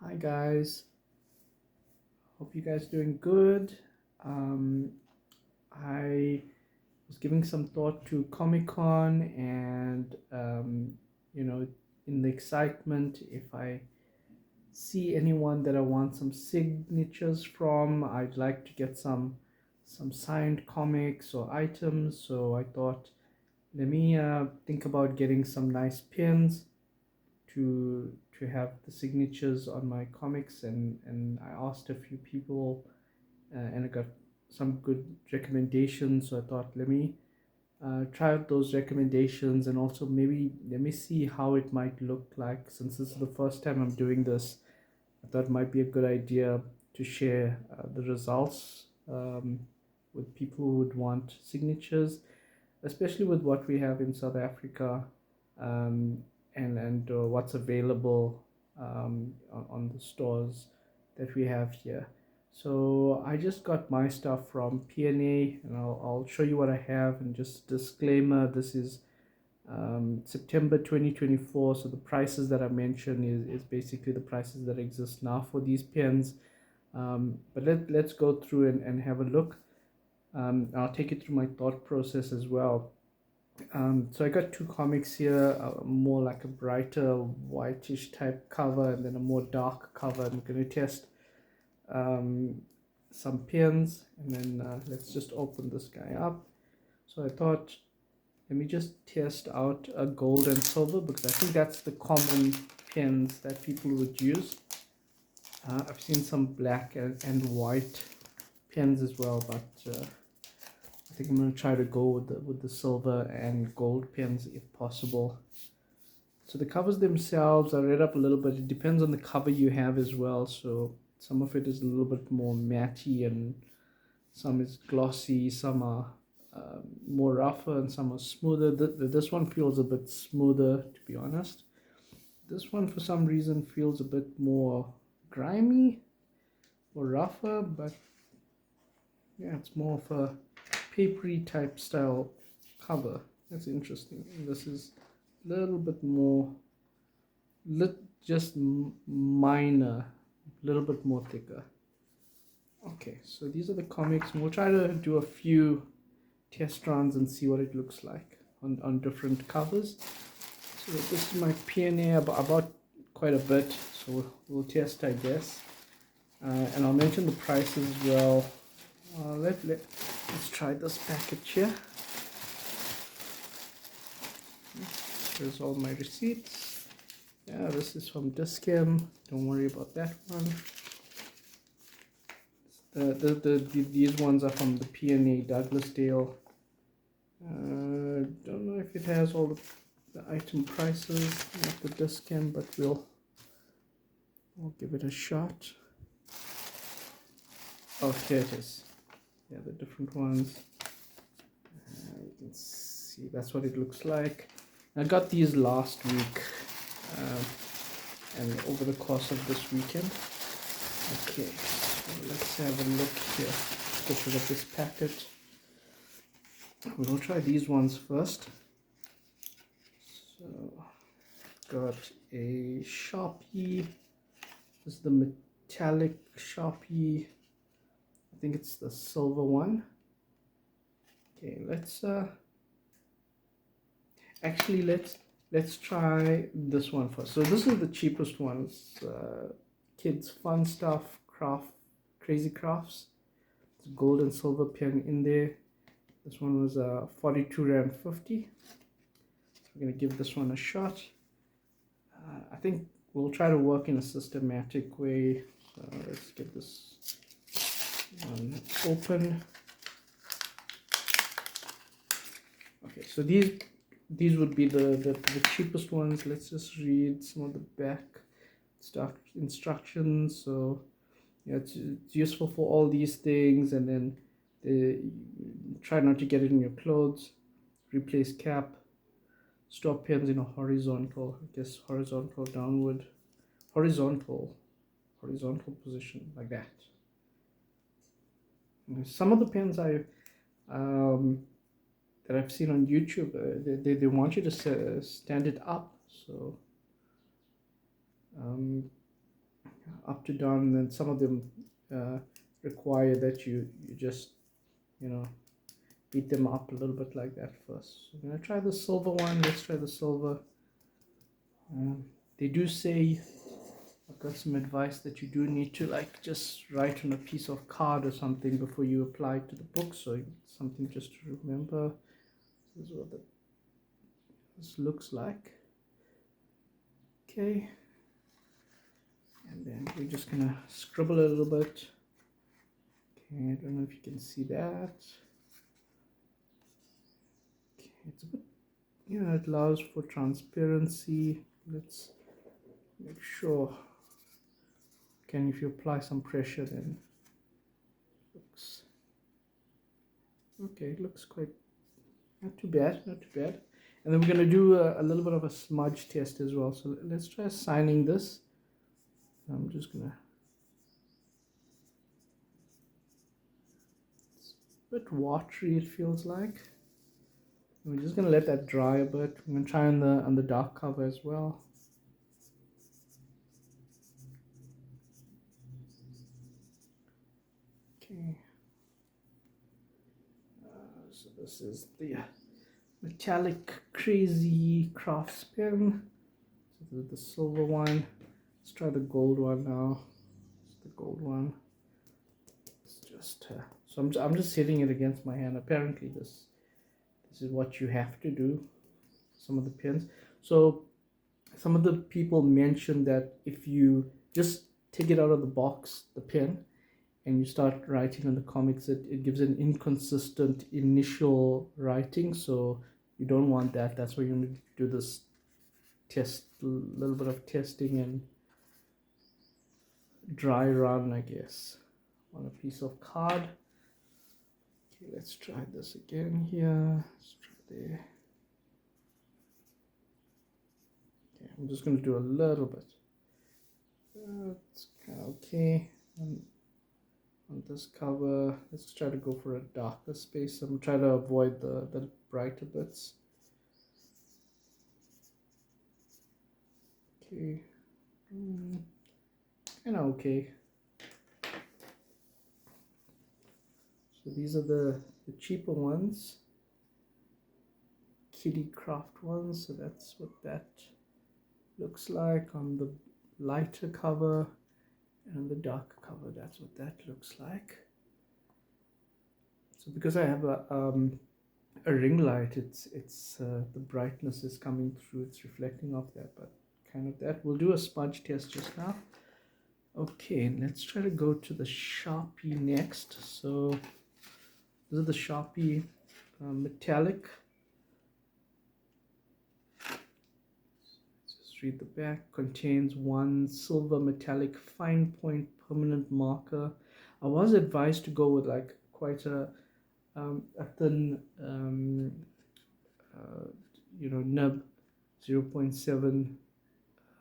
Hi guys, hope you guys doing good. Um, I was giving some thought to Comic Con and you know, in the excitement, if I see anyone that I want some signatures from, I'd like to get some signed comics or items. So I thought, let me think about getting some nice pins to have the signatures on my comics, and I asked a few people, and I got some good recommendations. So I thought, let me try out those recommendations, and also maybe let me see how it might look like, since this is the first time I'm doing this. I thought it might be a good idea to share the results with people who would want signatures, especially with what we have in South Africa, um, and what's available on the stores that we have here. So I just got my stuff from PNA, and I'll show you what I have. And just disclaimer: this is September 2024, so the prices that I mentioned is basically the prices that exist now for these pens. But let's go through and have a look. I'll take you through my thought process as well. So I got two comics here, more like a brighter whitish type cover, and then a more dark cover. I'm going to test um, some pins, and then let's just open this guy up. So I thought, let me just test out a gold and silver, because I think that's the common pins that people would use. I've seen some black and white pins as well, but I think I'm going to try to go with the silver and gold pens if possible. So the covers themselves, I read up a little bit. It depends on the cover you have as well. So some of it is a little bit more matty, and some is glossy, some are more rougher, and some are smoother. This one feels a bit smoother, to be honest. This one for some reason feels a bit more grimy or rougher, but yeah, it's more of a papery type style cover. That's interesting. And this is a little bit more just minor, a little bit more thicker. Okay, so these are the comics, and we'll try to do a few test runs and see what it looks like on different covers. So this is my PNA, about quite a bit, so we'll test, I guess. And I'll mention the prices as well. Let's try this package here. Here's all my receipts. Yeah, this is from Discam. Don't worry about that one. These ones are from the PNA Douglasdale. Don't know if it has all the item prices at the Discam, but we'll give it a shot. Oh, here it is. Yeah, the different ones. You can see that's what it looks like. I got these last week, and over the course of this weekend. Okay, so let's have a look here. Get rid of this packet. We'll try these ones first. So, got a Sharpie. This is the metallic Sharpie. I think it's the silver one. Okay, let's try this one first. So this is the cheapest one. It's kids fun stuff, crazy crafts. It's gold and silver pen in there. This one was 42 Rand 50. So we're gonna give this one a shot. I think we'll try to work in a systematic way. So let's get this one open. Okay, so these would be the cheapest ones. Let's just read some of the back instructions. So yeah, it's useful for all these things, and then try not to get it in your clothes. Replace cap. Store pens in a horizontal, I guess horizontal downward, horizontal position, like that. Some of the pens that I've seen on YouTube, they want you to stand it up. So up to down, and then some of them require that you just, you know, beat them up a little bit like that first. So I'm gonna try the silver one. Let's try the silver. They do say, I've got some advice that you do need to like just write on a piece of card or something before you apply it to the book, so something just to remember. This is what this looks like. Okay, and then we're just gonna scribble a little bit. Okay, I don't know if you can see that. Okay, it's a bit, you know, it allows for transparency. Let's make sure. Again, if you apply some pressure, then looks okay. It looks quite not too bad, not too bad. And then we're going to do a little bit of a smudge test as well. So let's try signing this. I'm just going to, it's a bit watery, it feels like. And we're just going to let that dry a bit. I'm going to try on the dark cover as well. Okay. So this is the metallic crazy crafts pen. So this is the silver one. Let's try the gold one now. It's the gold one. It's just so I'm just hitting it against my hand. Apparently this is what you have to do. Some of the pens. So some of the people mentioned that if you just take it out of the box, the pen, and you start writing on the comics, it gives an inconsistent initial writing. So you don't want that. That's why you need to do this test, a little bit of testing and dry run, I guess, on a piece of card. Okay, let's try this again here. Let's try there. Okay, I'm just going to do a little bit. It's kind of okay. On this cover, let's try to go for a darker space. I'm trying to avoid the brighter bits. Okay, kind of okay. So these are the cheaper ones, Kitty Craft ones. So that's what that looks like on the lighter cover, and on the darker cover, that's what that looks like. So because I have a ring light, it's the brightness is coming through, it's reflecting off that, but kind of that. We'll do a smudge test just now. Okay, let's try to go to the Sharpie next. So this is the Sharpie metallic. Just read the back. Contains one silver metallic fine point permanent marker. I was advised to go with like quite a thin you know, nib, 0.7,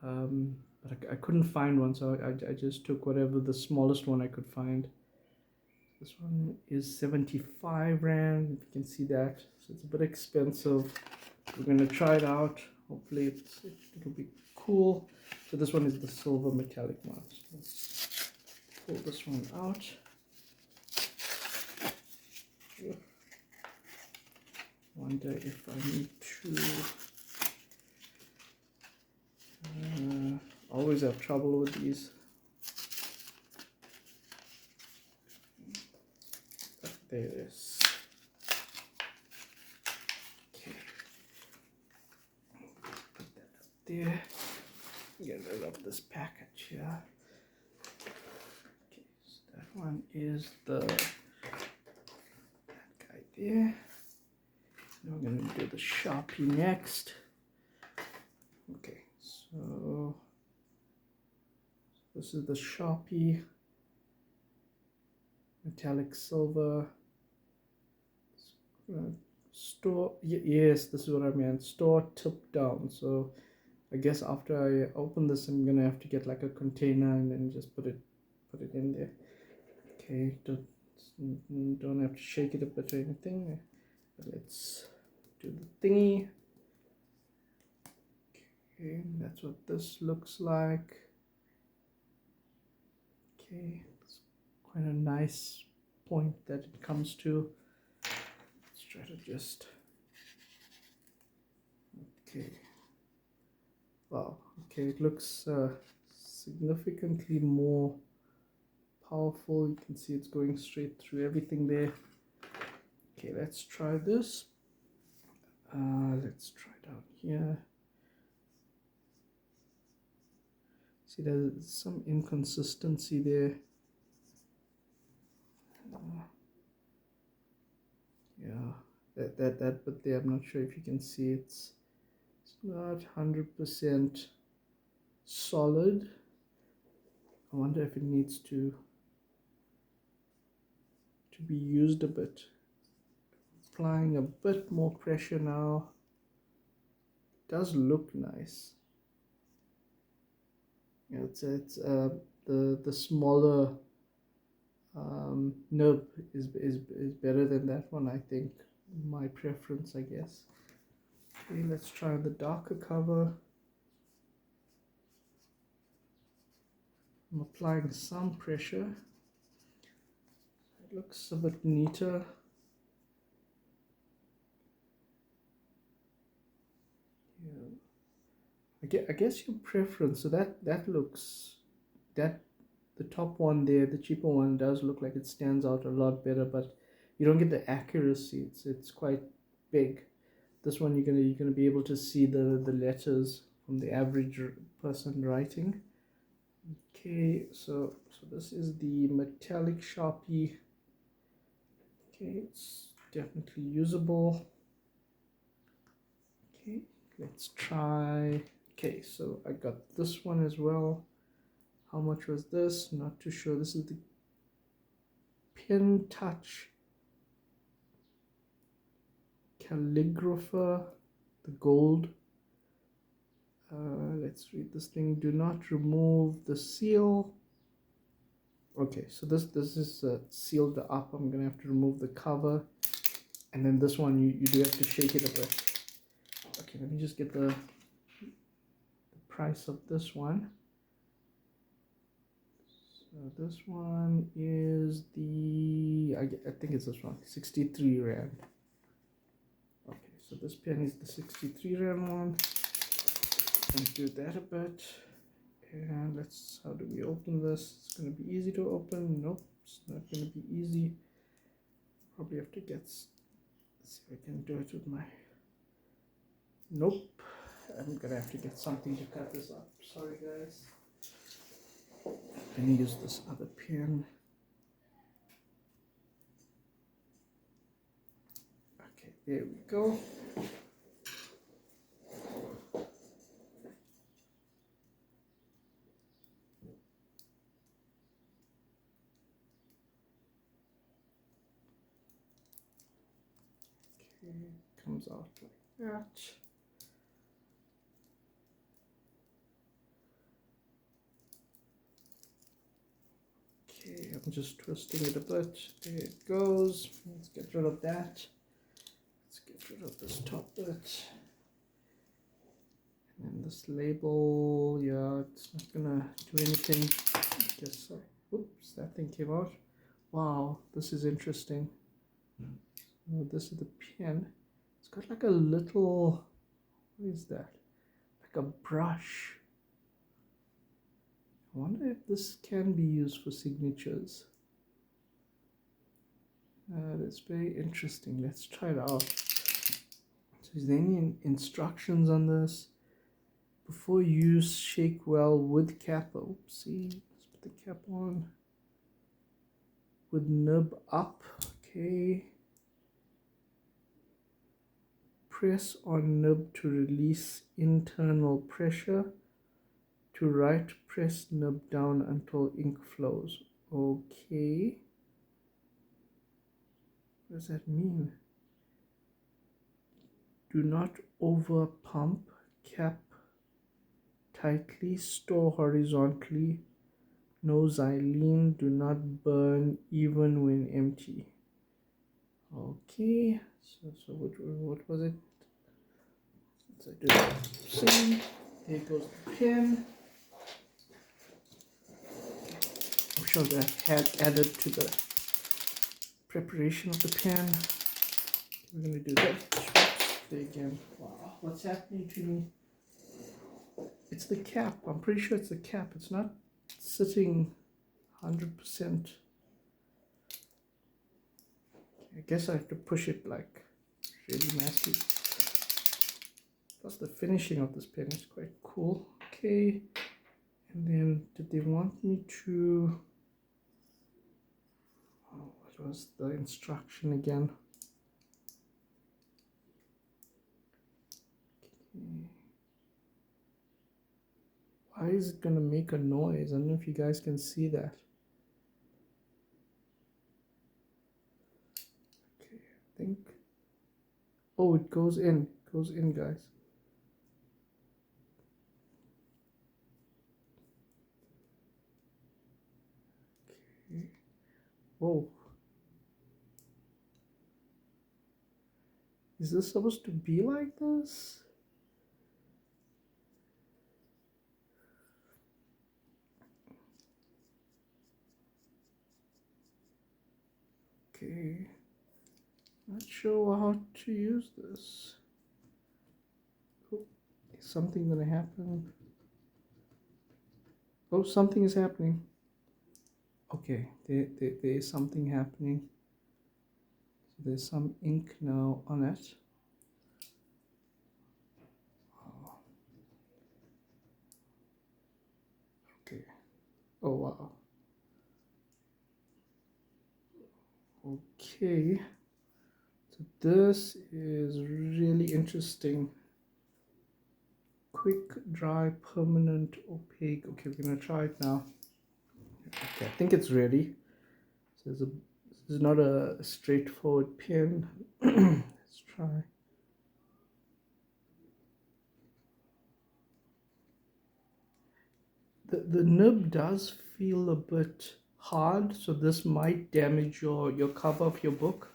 but I couldn't find one, so I just took whatever the smallest one I could find. This one is 75 rand, if you can see that, so it's a bit expensive. We're going to try it out. Hopefully it'll be cool. So this one is the silver metallic one. So let's pull this one out. Wonder if I need to always have trouble with these. There it is. Okay. Put that up there. Get rid of this package here. Okay, so that one is that guy there. Now we're going to do the Sharpie next. Okay, so this is the Sharpie metallic silver. Store, yes, this is what I meant. Store tip down. So I guess after I open this, I'm gonna have to get like a container and then just put it in there. Okay, don't have to shake it a bit or anything. But let's do the thingy. Okay, that's what this looks like. Okay, it's quite a nice point that it comes to. Let's try to just, okay, wow, okay, it looks significantly more powerful. You can see it's going straight through everything there. Okay, let's try this. Let's try down here. See, there's some inconsistency there. Yeah, that bit there, I'm not sure if you can see it's not 100% solid. I wonder if it needs to be used a bit. Applying a bit more pressure now. It does look nice. Yeah, it's the smaller nib is better than that one, I think. My preference, I guess. Okay, let's try the darker cover. I'm applying some pressure. It looks a bit neater. Yeah. I guess your preference. So that looks, that the top one there, the cheaper one, does look like it stands out a lot better, but you don't get the accuracy. It's quite big. This one you're gonna be able to see the letters from the average person writing. Okay, so this is the metallic Sharpie. Okay, it's definitely usable. Okay, let's try. Okay, so I got this one as well. How much was this? Not too sure. This is the Pen Touch Calligrapher, the gold. Let's read this thing. Do not remove the seal. Okay, so this is sealed up. I'm gonna have to remove the cover, and then this one you do have to shake it a bit. Okay, let me just get the price of this one. So this one is the, I think it's this one, 63 Rand. Okay, so this pen is the 63 Rand one. Let's do that a bit. And let's, how do we open this? It's going to be easy to open. Nope, it's not going to be easy. Probably have to let's see if I can do it with my, nope. I'm going to have to get something to cut this up. Sorry guys. I'm going to use this other pen. Okay, there we go. Comes out like that. Okay, I'm just twisting it a bit. There it goes. Let's get rid of that. Let's get rid of this top bit. And this label, yeah, it's not gonna do anything. Just so, oops, that thing came out. Wow, this is interesting. So this is the pen. It's got like a little, what is that? Like a brush. I wonder if this can be used for signatures. That's very interesting. Let's try it out. So is there any instructions on this? Before use, shake well with cap. Oopsie. Let's put the cap on. With nib up. Okay. Press on nib to release internal pressure. To write, press nib down until ink flows. Okay. What does that mean? Do not over pump. Cap tightly. Store horizontally. No xylene. Do not burn even when empty. Okay. So what was it? Let's do the same. Here goes the pen. touch of that had added to the preparation of the pen. We're going to do that again. Wow, what's happening to me? It's the cap. I'm pretty sure it's the cap. It's not sitting 100%. I guess I have to push it like really nasty. Plus the finishing of this pen is quite cool. Okay, and then did they want me to, oh, what was the instruction again? Okay. Why is it gonna make a noise? I don't know if you guys can see that. Okay, I think, oh, it goes in, guys. Okay. Whoa. Is this supposed to be like this? Okay. Not sure how to use this. Oh, is something gonna happen? Oh, something is happening. Okay, there is something happening. So there's some ink now on it. Oh. Okay. Oh wow. Okay. So this is really interesting. Quick, dry, permanent, opaque. Okay, we're gonna try it now. Okay, I think it's ready. So this is not a straightforward pen. Let's try. The nib does feel a bit hard, so this might damage your cover of your book,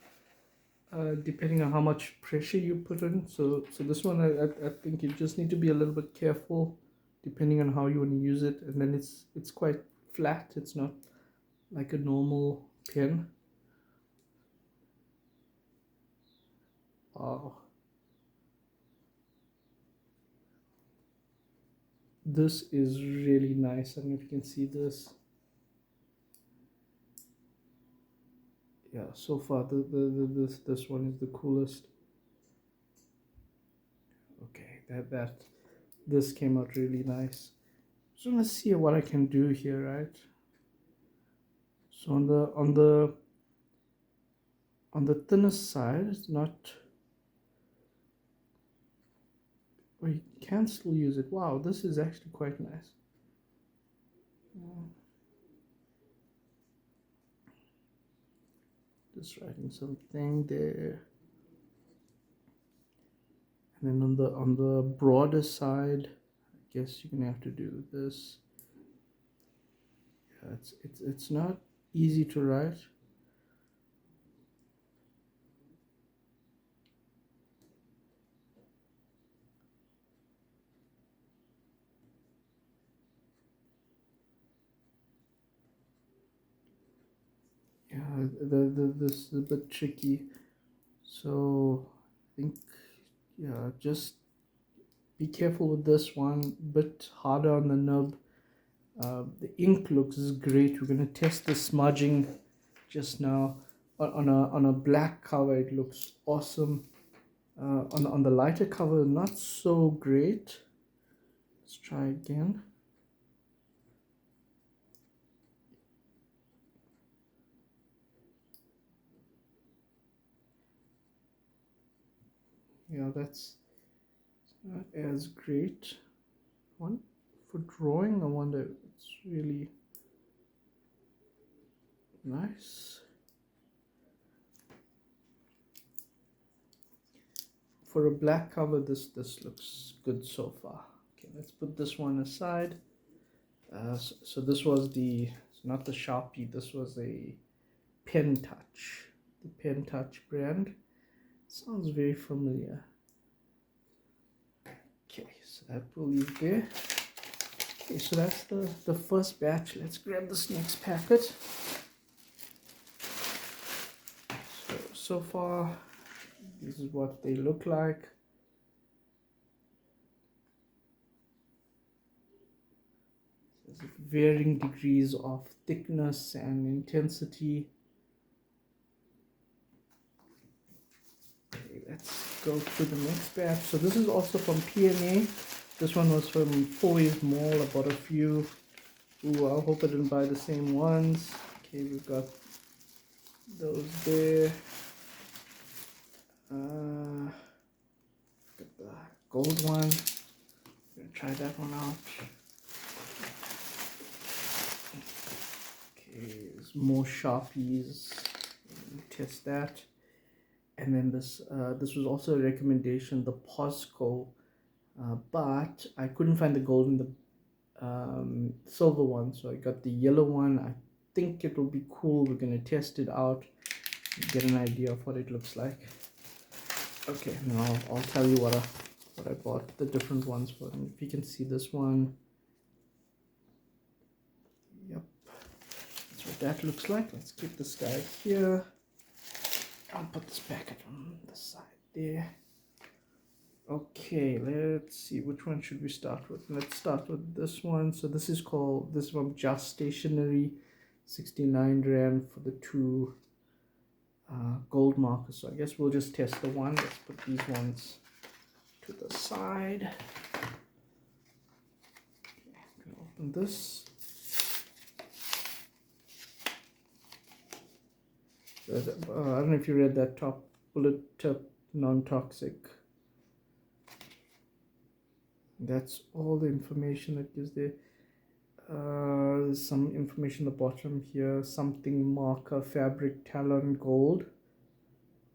depending on how much pressure you put in. So this one, I think you just need to be a little bit careful, depending on how you want to use it. And then it's quite flat. It's not like a normal pen. Wow. This is really nice. I don't know if you can see this. Yeah, so far this one is the coolest. Okay, this came out really nice. So let's see what I can do here, right? So on the thinnest side, it's not. Well, you can still use it. Wow, this is actually quite nice. Just writing something there. And then on the broader side, I guess you're gonna have to do this. Yeah, it's not easy to write. Yeah, this is a bit tricky. So I think, yeah, just be careful with this one. Bit harder on the nub. The ink looks great. We're gonna test the smudging just now. On a black cover, it looks awesome. On the lighter cover, not so great. Let's try again. Yeah, that's not as great. One for drawing, I wonder, it's really nice. For a black cover, this looks good so far. Okay, let's put this one aside. So this was not the Sharpie, this was a Pen Touch, the Pen Touch brand. Sounds very familiar. Okay, so that will leave there. Okay, so that's the first batch. Let's grab this next packet. So far, this is what they look like. There's varying degrees of thickness and intensity. Okay, let's go to the next batch. So this is also from P&A. This one was from 4 Ways Mall. I bought a few. Ooh, I hope I didn't buy the same ones. Okay, we've got those there. Got the gold one. I'm gonna try that one out. Okay, there's more Sharpies. Test that. And then this was also a recommendation, the Posco, but I couldn't find the gold and the silver one, so I got the yellow one. I think it will be cool. We're gonna test it out, get an idea of what it looks like. Okay, now I'll tell you what I bought the different ones for. And if you can see this one, yep, that's what that looks like. Let's keep this guy here. I'll put this packet on the side there. Okay, let's see, which one should we start with? Let's start with this one. So this is from Just Stationery, 69 Rand for the two gold markers. So I guess we'll just test the one. Let's put these ones to the side. Okay, I'm gonna open this. I don't know if you read that top, bullet tip, non-toxic. That's all the information it gives there. There's some information at the bottom here. Something marker, fabric, talon, gold.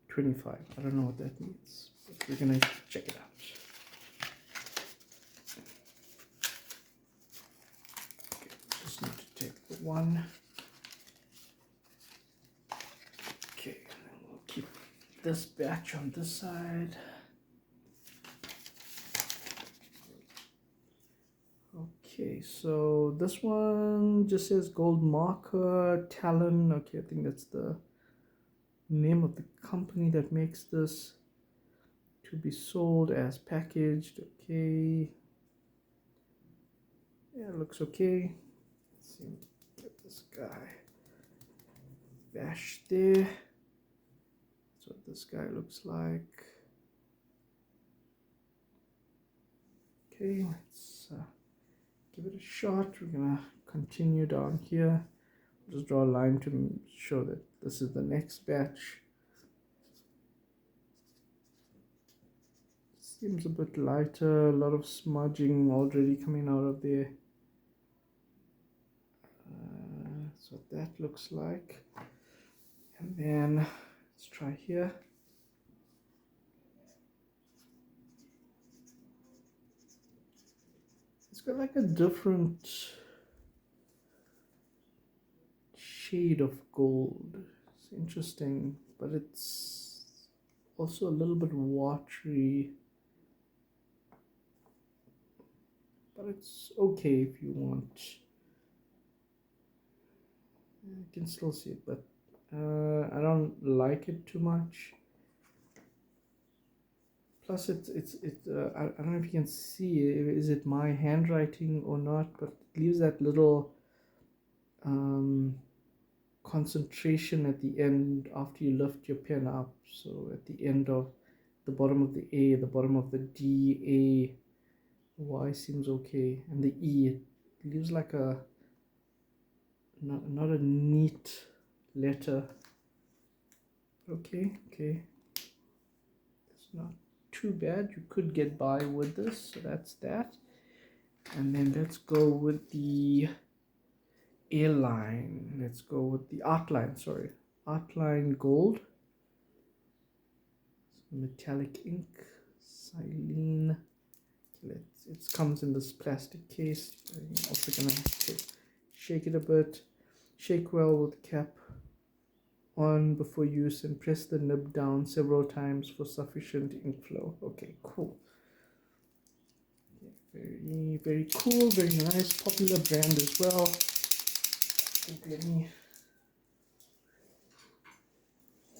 25. I don't know what that means, but we're gonna check it out. Okay, just need to take the one. Okay, and then we'll keep this batch on this side. Okay, so this one just says gold marker, Talon. Okay, I think that's the name of the company that makes this. To be sold as packaged. Okay. Yeah, it looks okay. Let's see, get this guy bashed there. That's what this guy looks like. Okay, let's give it a shot. We're gonna continue down here. Just draw a line to show that this is the next batch. Seems a bit lighter, a lot of smudging already coming out of there. That's what that looks like. And then let's try here. It's got like a different shade of gold. It's interesting, but it's also a little bit watery. But it's okay if you want. You can still see it, but I don't like it too much. Plus, I don't know if you can see, is it my handwriting or not, but it leaves that little concentration at the end after you lift your pen up. So at the end of the bottom of the A, the bottom of the D, A, Y seems okay, and the E, it leaves like a not a neat letter. Okay, it's not too bad. You could get by with this, so that's that. And then let's go with the A-line. Let's go with the Artline, sorry. Artline Gold. Metallic ink, silene. Okay, it comes in this plastic case. I'm also gonna shake it a bit. Shake well with the cap on before use and press the nib down several times for sufficient ink flow. Okay, cool. Very, very cool, very nice, popular brand as well. Let me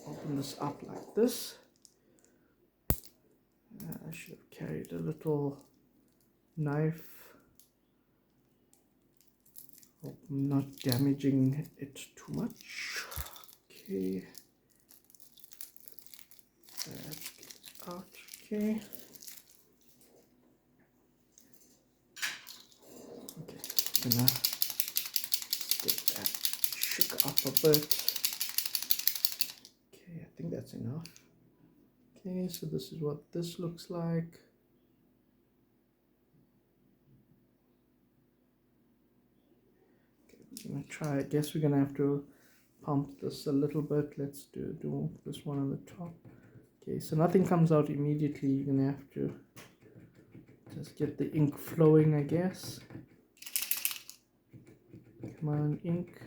open this up like this. I should have carried a little knife. Hope I'm not damaging it too much. Okay. That gets out. Okay. Okay. Gonna get that shook up a bit. Okay, I think that's enough. Okay, so this is what this looks like. Okay, we're gonna try. I guess we're gonna have to pump this a little bit. Let's do this one on the top. Okay, so nothing comes out immediately. You're gonna have to just get the ink flowing, I guess. Come on, ink.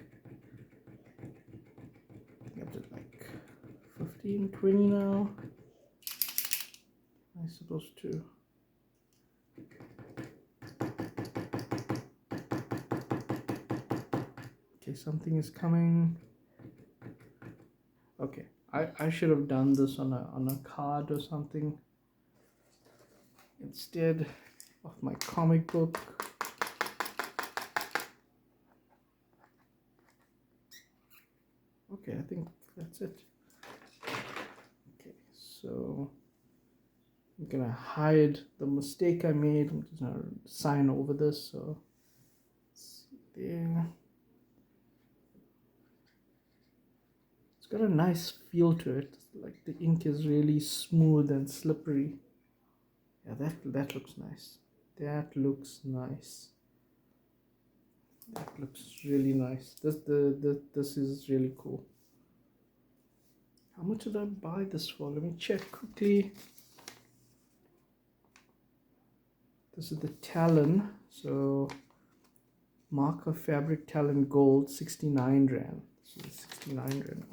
Up to like 15, 20 now. I'm supposed to. Okay, something is coming. Okay, I should have done this on a card or something instead of my comic book. Okay, I think that's it. Okay, so I'm gonna hide the mistake I made. I'm just gonna sign over this. So let's see there. It's got a nice feel to it. Like the ink is really smooth and slippery. Yeah, that looks nice. That looks nice. That looks really nice. This is really cool. How much did I buy this for? Let me check quickly. This is the Talon. So marker fabric Talon gold, 69 rand. So 69 rand.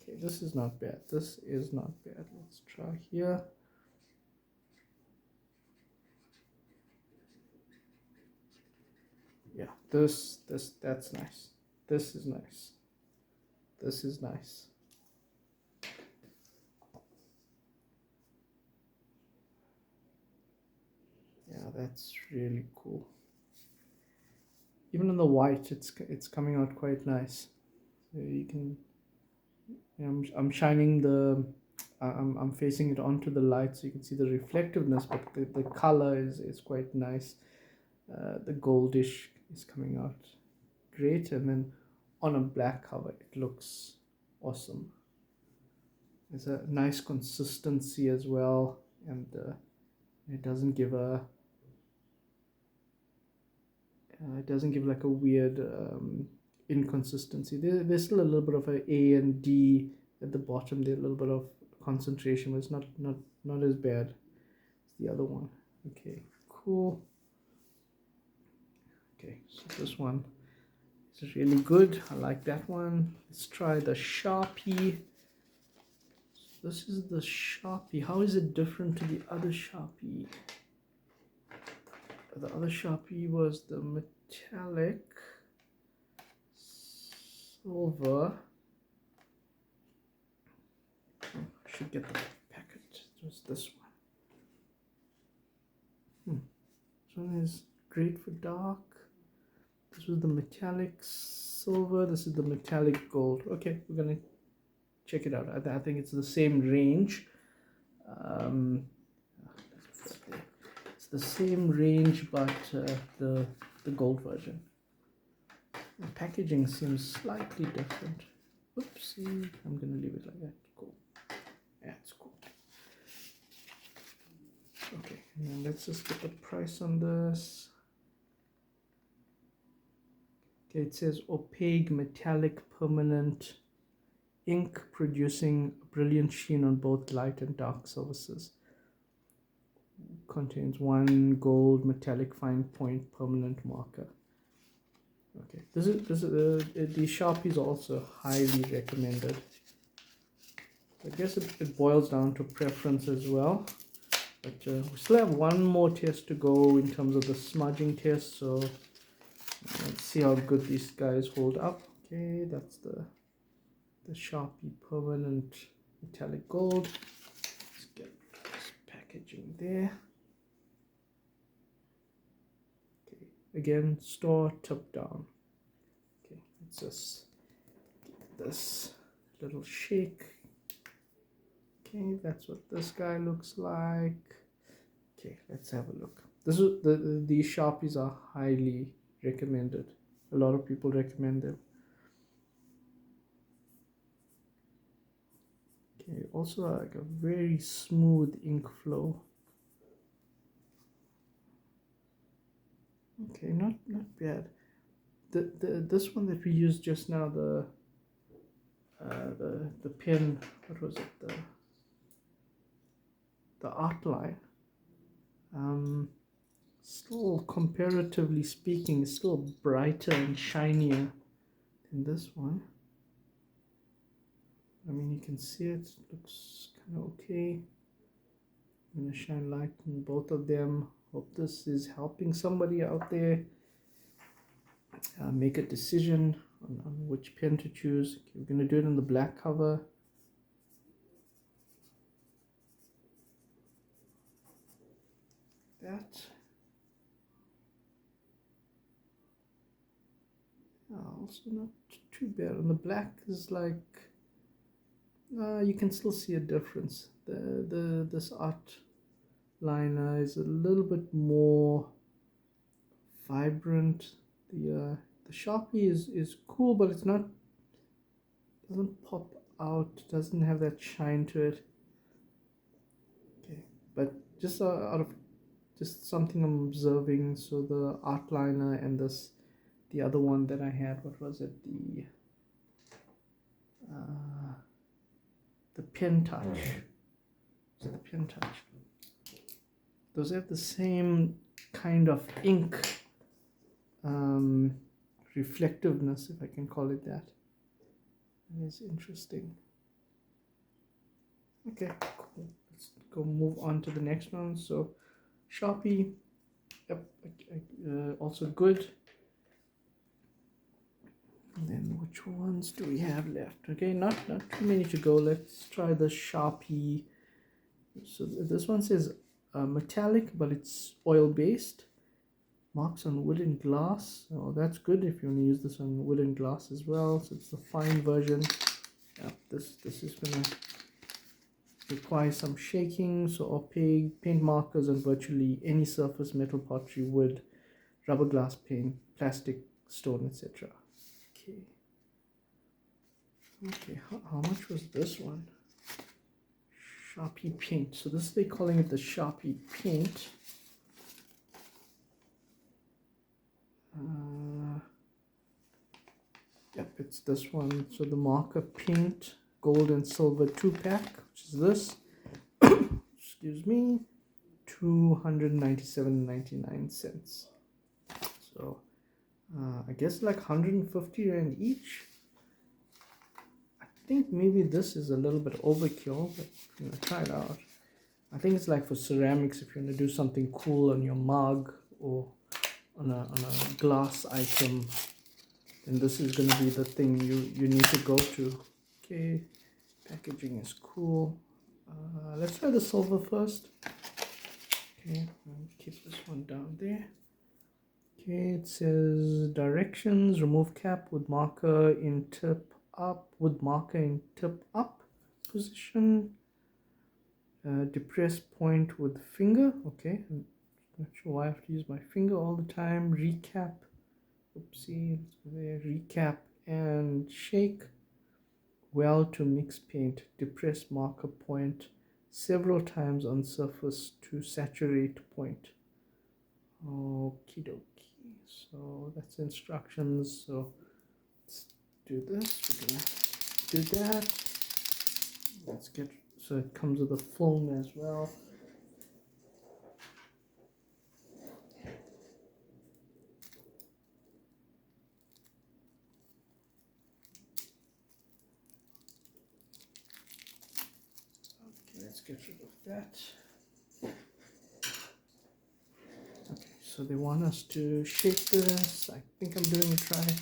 Okay, this is not bad. This is not bad. Let's try here. Yeah, that's nice. This is nice. This is nice. Yeah, that's really cool. Even in the white, it's coming out quite nice. So you can. You know, I'm shining the. I'm facing it onto the light, so you can see the reflectiveness, but the color is quite nice. The goldish is coming out great, and then on a black cover it looks awesome. There's a nice consistency as well, and it doesn't give like a weird inconsistency. There's still a little bit of A and D at the bottom. There's a little bit of concentration, but it's not as bad as the other one. Okay, cool. Okay, so this one is really good. I like that one. Let's try the Sharpie. So this is the Sharpie. How is it different to the other Sharpie? The other Sharpie was the metallic silver. Oh, I should get the packet. It was this one. This one is great for dark. This was the metallic silver. This is the metallic gold. Okay, we're gonna check it out. I think it's the same range. It's the same range, but the gold version. The packaging seems slightly different. Oopsie, I'm gonna leave it like that. Cool. Yeah, it's cool. Okay, and then let's just get the price on this. Okay, it says opaque metallic permanent ink producing a brilliant sheen on both light and dark surfaces. Contains 1 gold metallic fine point permanent marker. Okay, this is the Sharpie is also highly recommended. I guess it boils down to preference as well. But we still have one more test to go in terms of the smudging test, so let's see how good these guys hold up. Okay, that's the Sharpie permanent metallic gold. Let's get this packaging there. Okay, again, store tip down. Okay, let's just give this little shake. Okay, that's what this guy looks like. Okay, let's have a look. This is these Sharpies are highly recommended. A lot of people recommend them. Okay, also like a very smooth ink flow. Okay, not bad. This one that we used just now, the pen, what was it? The art line. Still, comparatively speaking, is still brighter and shinier than this one. I mean, you can see it looks kind of okay. I'm gonna shine light on both of them. Hope this is helping somebody out there make a decision on which pen to choose. Okay, we're gonna do it on the black cover. That. Also not too bad. On the black is like you can still see a difference. This art liner is a little bit more vibrant. The Sharpie is cool, but it's not, doesn't pop out, doesn't have that shine to it. Okay, but just out of just something I'm observing. So the art liner and the other one that I had, what was it, the pen touch. So the pen touch, those have the same kind of ink reflectiveness, if I can call it that. It is interesting. Okay, cool. Let's go move on to the next one. So Sharpie, yep, also good. And then which ones do we have left? Okay, not too many to go. Let's try the Sharpie. So this one says metallic, but it's oil based. Marks on wood and glass. Oh, that's good if you want to use this on wood and glass as well. So it's the fine version. Yeah, this is gonna require some shaking. So opaque paint markers on virtually any surface: metal, pottery, wood, rubber, glass, paint, plastic, stone, etc. Okay. Okay, how much was this one? Sharpie paint. So this, they're calling it the Sharpie paint. Yep, it's this one. So the marker paint, gold and silver 2-pack, which is this. Excuse me, $297.99. So I guess like 150 Rand each. I think maybe this is a little bit overkill, but I'm gonna try it out. I think it's like for ceramics, if you're gonna do something cool on your mug or on a glass item, then this is gonna be the thing you need to go to. Okay, packaging is cool. Let's try the silver first. Okay, I'll keep this one down there. Okay, it says directions: remove cap with marker in tip up, position. Depress point with finger. Okay, I'm not sure why I have to use my finger all the time. Recap. Oopsie, let's go there. Recap and shake. Well to mix paint. Depress marker point several times on surface to saturate point. Okie dokie. So that's instructions. So let's do this. We're gonna do that. Let's get, so it comes with a film as well. Okay, let's get rid of that. so they want us to shape this. I think I'm doing it right.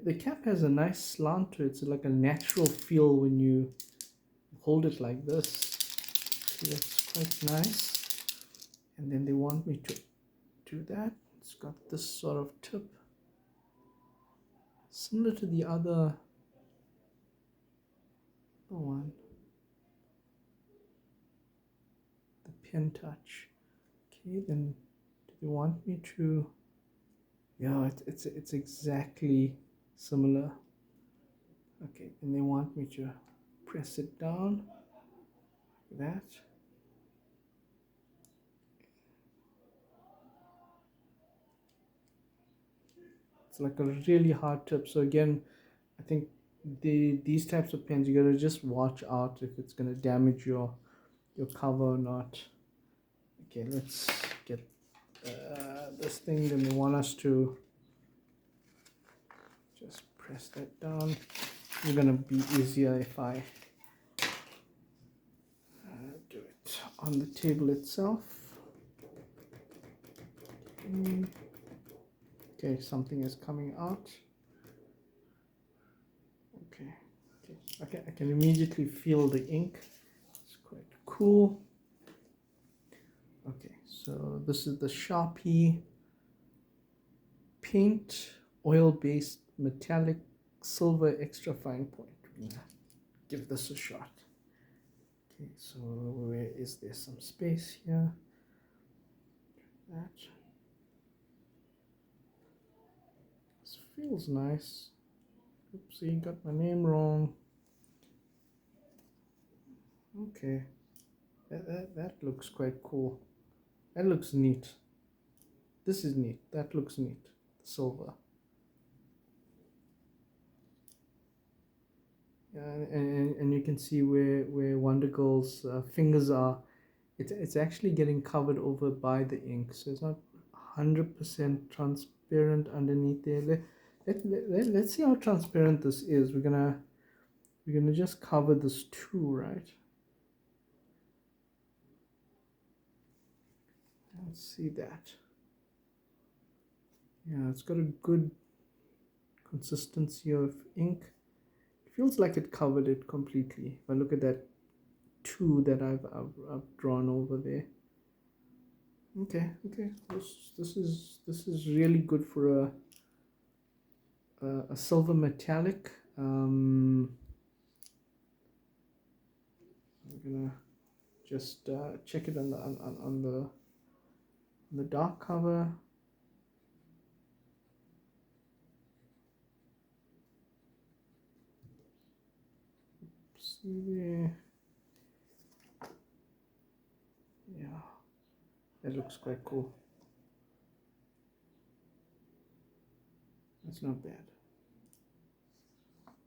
The cap has a nice slant to it. It's like a natural feel when you hold it like this. So that's quite nice. And then they want me to do that. It's got this sort of tip, similar to the other one, the pen touch. Okay, then do they want me to? Yeah, it's exactly similar. Okay, and they want me to press it down like that. It's like a really hard tip. So again, I think these types of pens, you gotta just watch out if it's gonna damage your cover or not. Okay, let's get this thing. Then they want us to just press that down. It's gonna be easier if I do it on the table itself. Okay, something is coming out. Okay, I can immediately feel the ink. It's quite cool. Okay, so this is the Sharpie paint oil-based metallic silver extra fine point. We're gonna give this a shot. Okay, so where is there some space here? That. This feels nice. Oopsie, got my name wrong. Okay, that looks quite cool. That looks neat. This is neat. That looks neat. The silver. Yeah, and you can see where Wonder Girl's fingers are. It's actually getting covered over by the ink, so it's not 100% transparent underneath there. Let's see how transparent this is. We're gonna just cover this too, right? Let's see that. Yeah, it's got a good consistency of ink. It feels like it covered it completely. If I look at that two that I've drawn over there. Okay. This is really good for a silver metallic. I'm gonna just check it on the dark cover. See there. Yeah, that looks quite cool. That's not bad.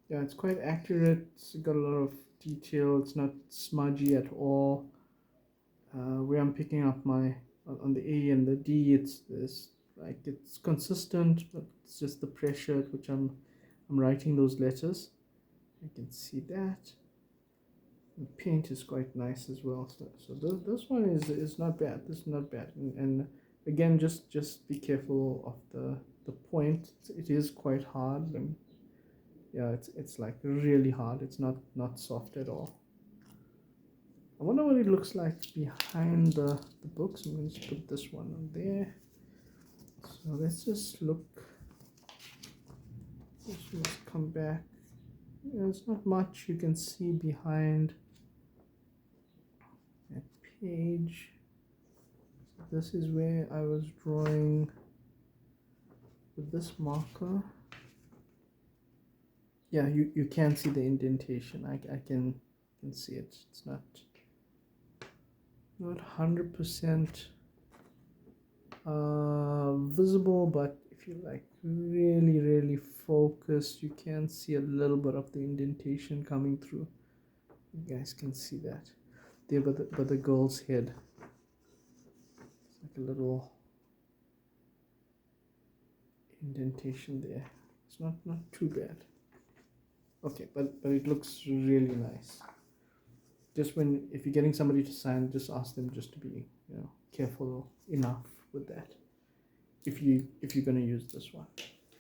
Yeah, it's quite accurate. It's got a lot of detail. It's not smudgy at all. Where I'm picking up my on the A and the D, it's like it's consistent, but it's just the pressure at which I'm writing those letters. You can see that. The paint is quite nice as well. So this one is not bad. This is not bad. And again, just be careful of the point. It is quite hard, and yeah, it's like really hard. It's not soft at all. I wonder what it looks like behind the books. I'm going to put this one on there. So let's just look. This must come back. Yeah, it's not much you can see behind that page. So this is where I was drawing with this marker. Yeah, you can see the indentation. I can see it. It's not 100% visible, but if you like really focus, you can see a little bit of the indentation coming through. You guys can see that there, but the girl's head, it's like a little indentation there. It's not too bad. Okay, but it looks really nice. Just if you're getting somebody to sign, just ask them just to be, careful enough with that if you're going to use this one.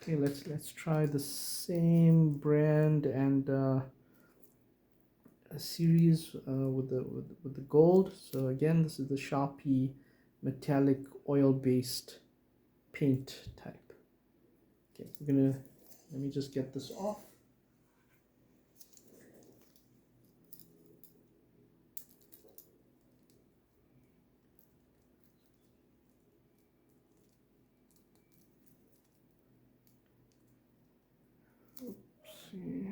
Okay, let's try the same brand and a series with the gold. So again, this is the Sharpie metallic oil based paint type. Okay, let me just get this off. See.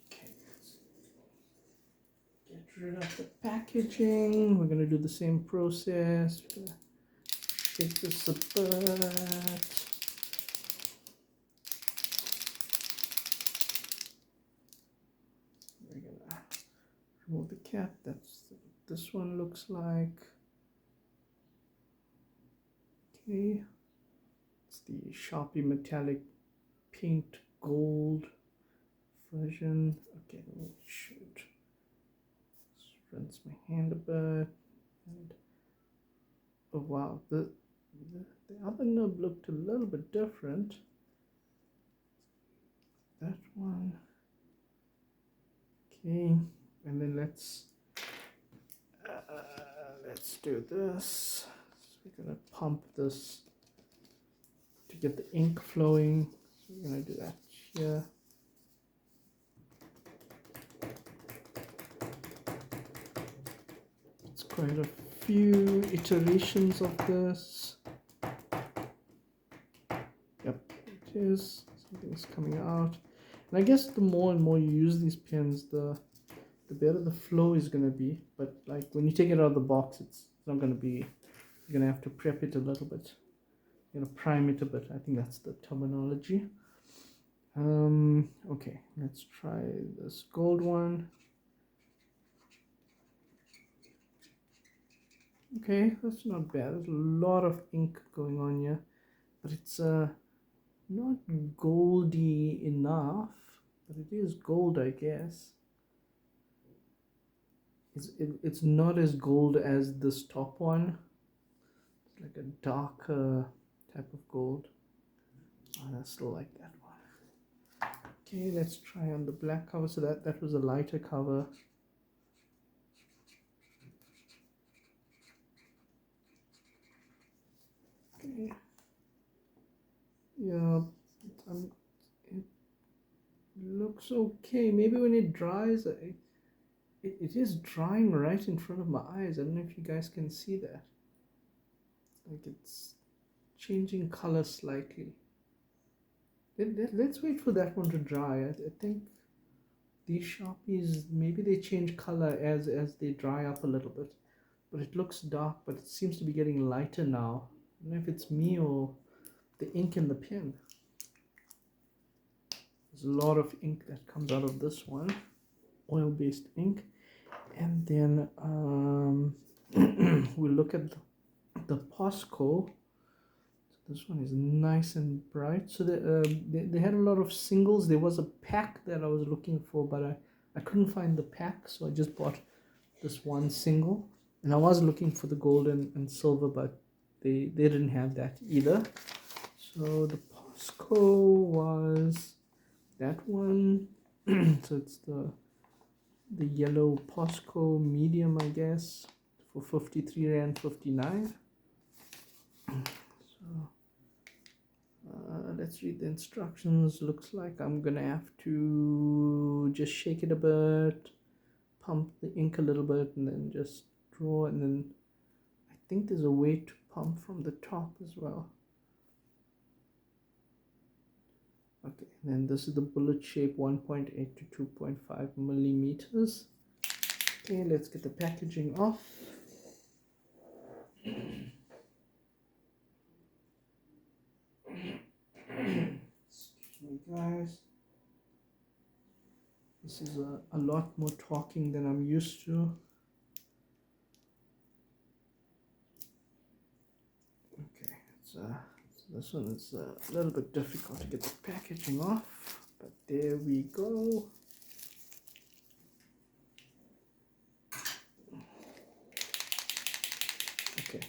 Okay, get rid of the packaging. We're gonna do the same process. Take this apart. We're gonna remove the cap. That's what this one looks like. Okay, it's the Sharpie metallic paint gold version. Okay, let me shoot. Rinse my hand a bit. And oh wow, the other nib looked a little bit different. That one. Okay, and then let's do this. So we're gonna pump this to get the ink flowing. So we're gonna do that here. It's quite a few iterations of this. Yep, it is. Something's coming out. And I guess the more and more you use these pens, the better the flow is going to be. But like when you take it out of the box, it's not going to be, you're going to have to prep it a little bit. You're going to prime it a bit. I think that's the terminology. Okay, let's try this gold one. Okay, that's not bad. There's a lot of ink going on here, but it's not goldy enough, but it is gold, I guess. It's not as gold as this top one. It's like a darker type of gold. Oh, I still like that one. Okay, let's try on the black cover. So that was a lighter cover. Okay. Yeah, it looks okay. Maybe when it dries, it is drying right in front of my eyes. I don't know if you guys can see that. Like it's changing color slightly. Let's wait for that one to dry. I think these Sharpies, maybe they change color as they dry up a little bit. But it looks dark, but it seems to be getting lighter now. I don't know if it's me or the ink in the pen. There's a lot of ink that comes out of this one. Oil-based ink. And then we'll look at the Posco. This one is nice and bright. So they had a lot of singles. There was a pack that I was looking for, but I couldn't find the pack, so I just bought this one single. And I was looking for the gold and silver, but they didn't have that either. So the Posco was that one. So it's the yellow Posco medium, I guess, for 53 Rand 59. So let's read the instructions. Looks like I'm gonna have to just shake it a bit, pump the ink a little bit, and then just draw. And then I think there's a way to pump from the top as well. Okay, and then this is the bullet shape, 1.8 to 2.5 millimeters. Okay, let's get the packaging off. Excuse me, guys. This is a lot more talking than I'm used to. Okay, let's This one is a little bit difficult to get the packaging off, but there we go. Okay,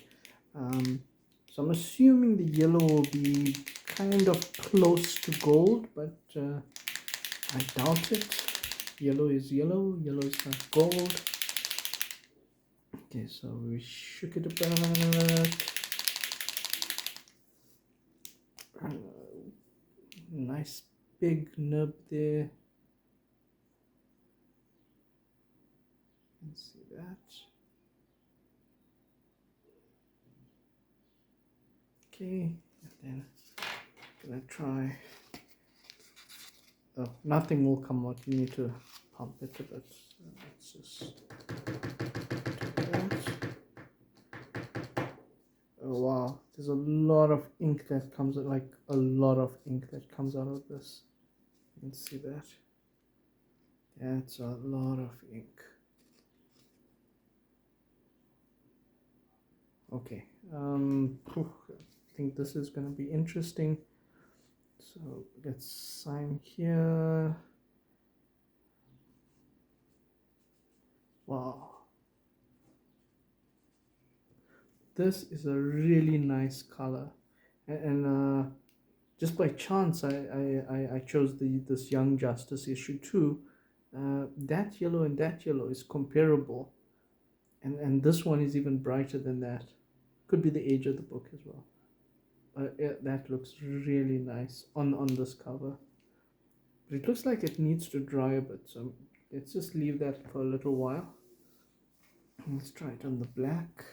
so I'm assuming the yellow will be kind of close to gold, but I doubt it. Yellow is yellow, yellow is not gold. Okay, so we shook it a bit. Nice big nub there. You can see that. Okay, and then I'm gonna try. Oh, nothing will come out. You need to pump it a bit. So let's just do that. Oh wow, there's a lot of ink that comes out, like a lot of ink that comes out of this. You can see that. That's a lot of ink. Okay, I think this is going to be interesting. So let's sign here. Wow, this is a really nice color, and just by chance I chose this Young Justice issue 2. That yellow and that yellow is comparable, and this one is even brighter than that. Could be the age of the book as well. Yeah, that looks really nice on this cover, but it looks like it needs to dry a bit, so let's just leave that for a little while. Let's try it on the black.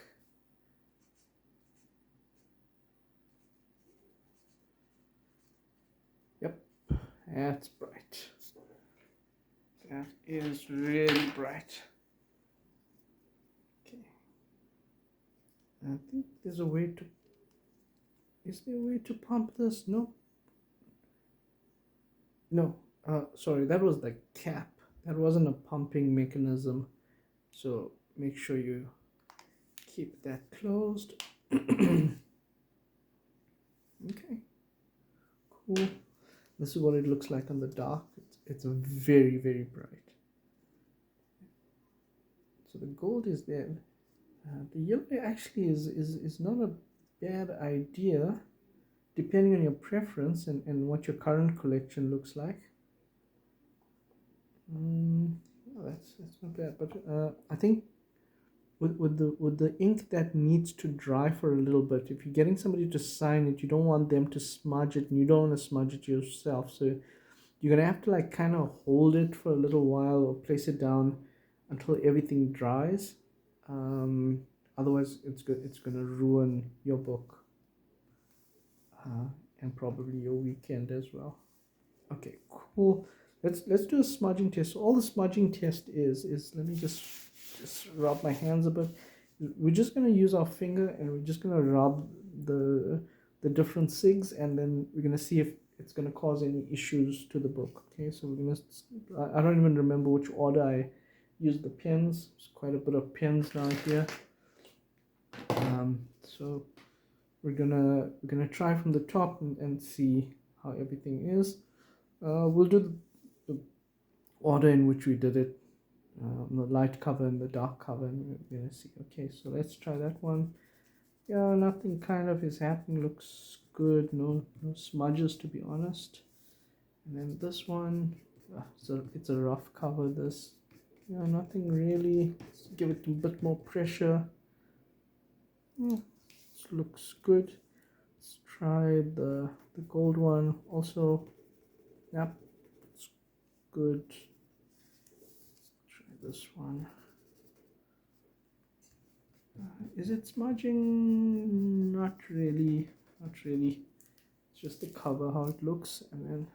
Yep, that's bright. That is really bright. Okay, I think there's a way to. Is there a way to pump this? No. No. Sorry, that was the cap. That wasn't a pumping mechanism. So make sure you keep that closed. Okay. Cool. This is what it looks like on the dark. It's very, very bright. So the gold is there. The yellow actually is not a bad idea, depending on your preference and what your current collection looks like. That's not bad, but I think with the ink that needs to dry for a little bit, if you're getting somebody to sign it, you don't want them to smudge it, and you don't want to smudge it yourself, so you're gonna have to like kind of hold it for a little while or place it down until everything dries. Otherwise it's gonna ruin your book, and probably your weekend as well. Okay, cool. Let's do a smudging test. So all the smudging test is let me just rub my hands a bit. We're just gonna use our finger and we're just gonna rub the different SIGs, and then we're gonna see if it's gonna cause any issues to the book. Okay, so we're gonna. I don't even remember which order I used the pens. There's quite a bit of pens now here. So we're gonna try from the top and see how everything is. We'll do the order in which we did it, the light cover and the dark cover, and we're gonna see. Okay, so let's try that one. Yeah, nothing kind of is happening. Looks good. No smudges, to be honest. And then this one, so it's a rough cover. This, yeah, nothing really. Let's give it a bit more pressure. This looks good. Let's try the gold one also. Yep, it's good. Let's try this one. Is it smudging? Not really. Not really. It's just the cover, how it looks, and then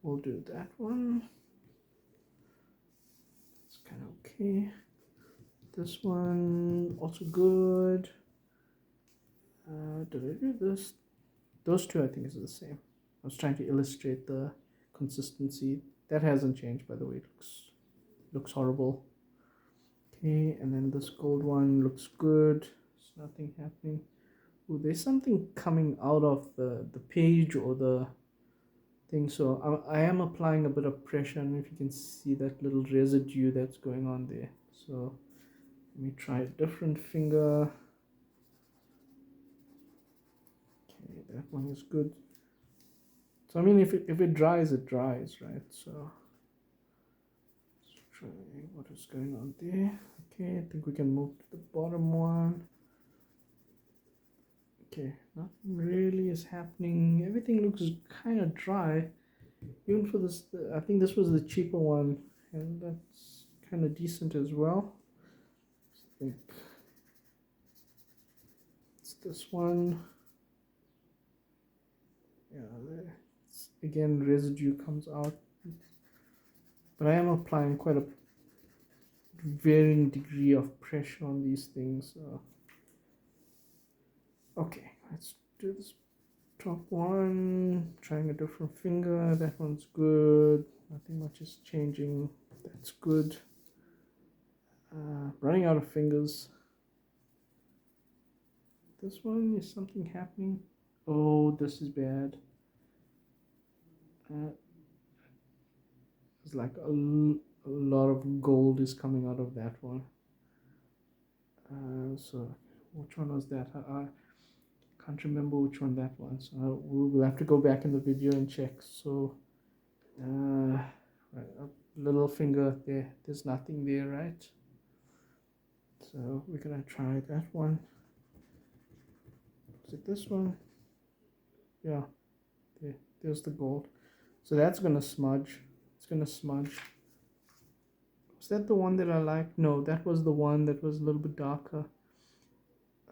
we'll do that one. It's kind of okay. This one also good. Did I do this? Those two I think is the same. I was trying to illustrate the consistency. That hasn't changed, by the way. It looks horrible. Okay, and then this gold one looks good. There's nothing happening. Ooh, there's something coming out of the page or the thing. So I am applying a bit of pressure. I don't know if you can see that little residue that's going on there. So let me try a different finger. Okay, that one is good. So I mean, if it dries, it dries, right? So let's try what is going on there. Okay, I think we can move to the bottom one. Okay, nothing really is happening. Everything looks kind of dry. Even for this, I think this was the cheaper one, and that's kind of decent as well. I think it's this one. Yeah, again, residue comes out, but I am applying quite a varying degree of pressure on these things. Okay, let's do this top one. Trying a different finger. That one's good. Nothing much is changing. That's good. Running out of fingers. This one, is something happening? Oh, this is bad. It's like a lot of gold is coming out of that one. So which one was that? I can't remember which one that was. We'll have to go back in the video and check. So right, a little finger there. There's nothing there, right? So we're gonna try that one. Is it this one? Yeah, there's the gold. So that's gonna smudge. It's gonna smudge. Was that the one that I liked? No, that was the one that was a little bit darker.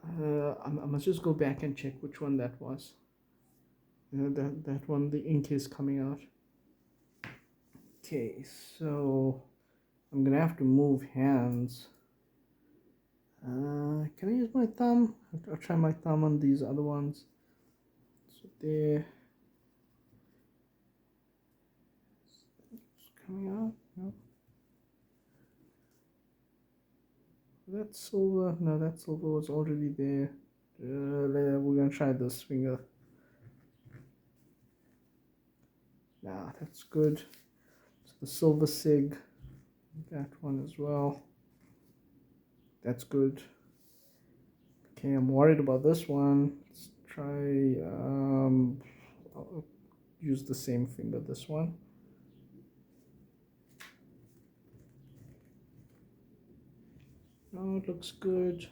I must just go back and check which one that was. That one, the ink is coming out. Okay, so I'm gonna have to move hands. Can I use my thumb? I'll try my thumb on these other ones. So there. It's coming out. No. That silver. No, that silver was already there. We're gonna try this finger. Nah, that's good. So the silver sig. That one as well. That's good. Okay, I'm worried about this one. Let's try. I'll use the same finger. This one. Oh, it looks good.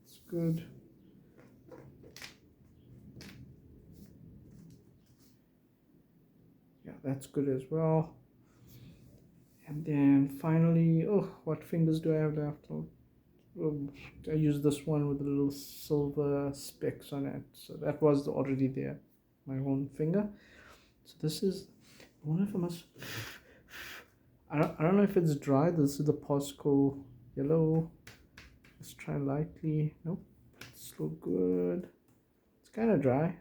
It's good. Yeah, that's good as well. And then finally, oh, what fingers do I have left? I use this one with the little silver specks on it. So that was already there, my own finger. So this is, I wonder if I must, I don't know if it's dry. This is the Posco yellow. Let's try lightly. Nope, it's so good. It's kind of dry.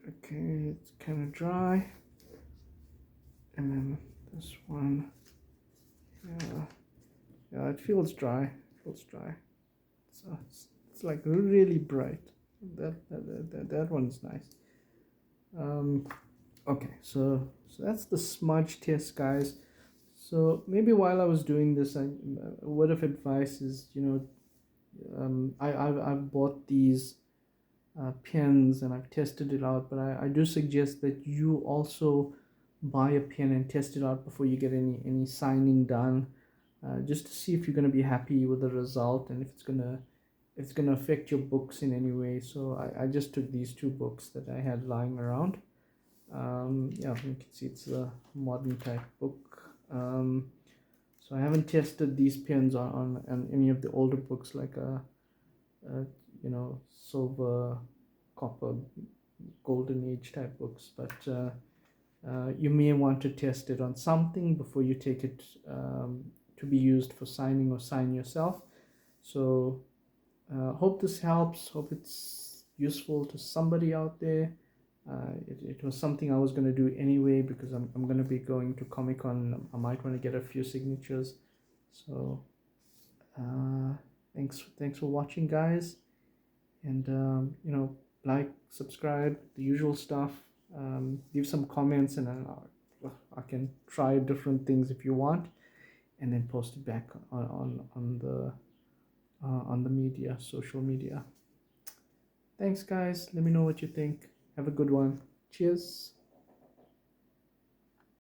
Okay, it's kind of dry. And then this one, yeah, it feels dry. It feels dry. So it's like really bright. That one's nice. Okay, so that's the smudge test, guys. So maybe while I was doing this, a word of advice is, I've bought these pens and I've tested it out, but I do suggest that you also buy a pen and test it out before you get any signing done, just to see if you're going to be happy with the result and if it's gonna affect your books in any way. So I just took these two books that I had lying around. Yeah, you can see it's a modern type book. So I haven't tested these pens on any of the older books like silver, copper, golden age type books, but you may want to test it on something before you take it to be used for signing or sign yourself. So hope this helps. Hope it's useful to somebody out there. It was something I was going to do anyway because I'm going to be going to Comic Con. I might want to get a few signatures. So uh, thanks for watching, guys, and like, subscribe, the usual stuff. Leave some comments, and I can try different things if you want, and then post it back on the media, social media. Thanks, guys. Let me know what you think. Have a good one. Cheers.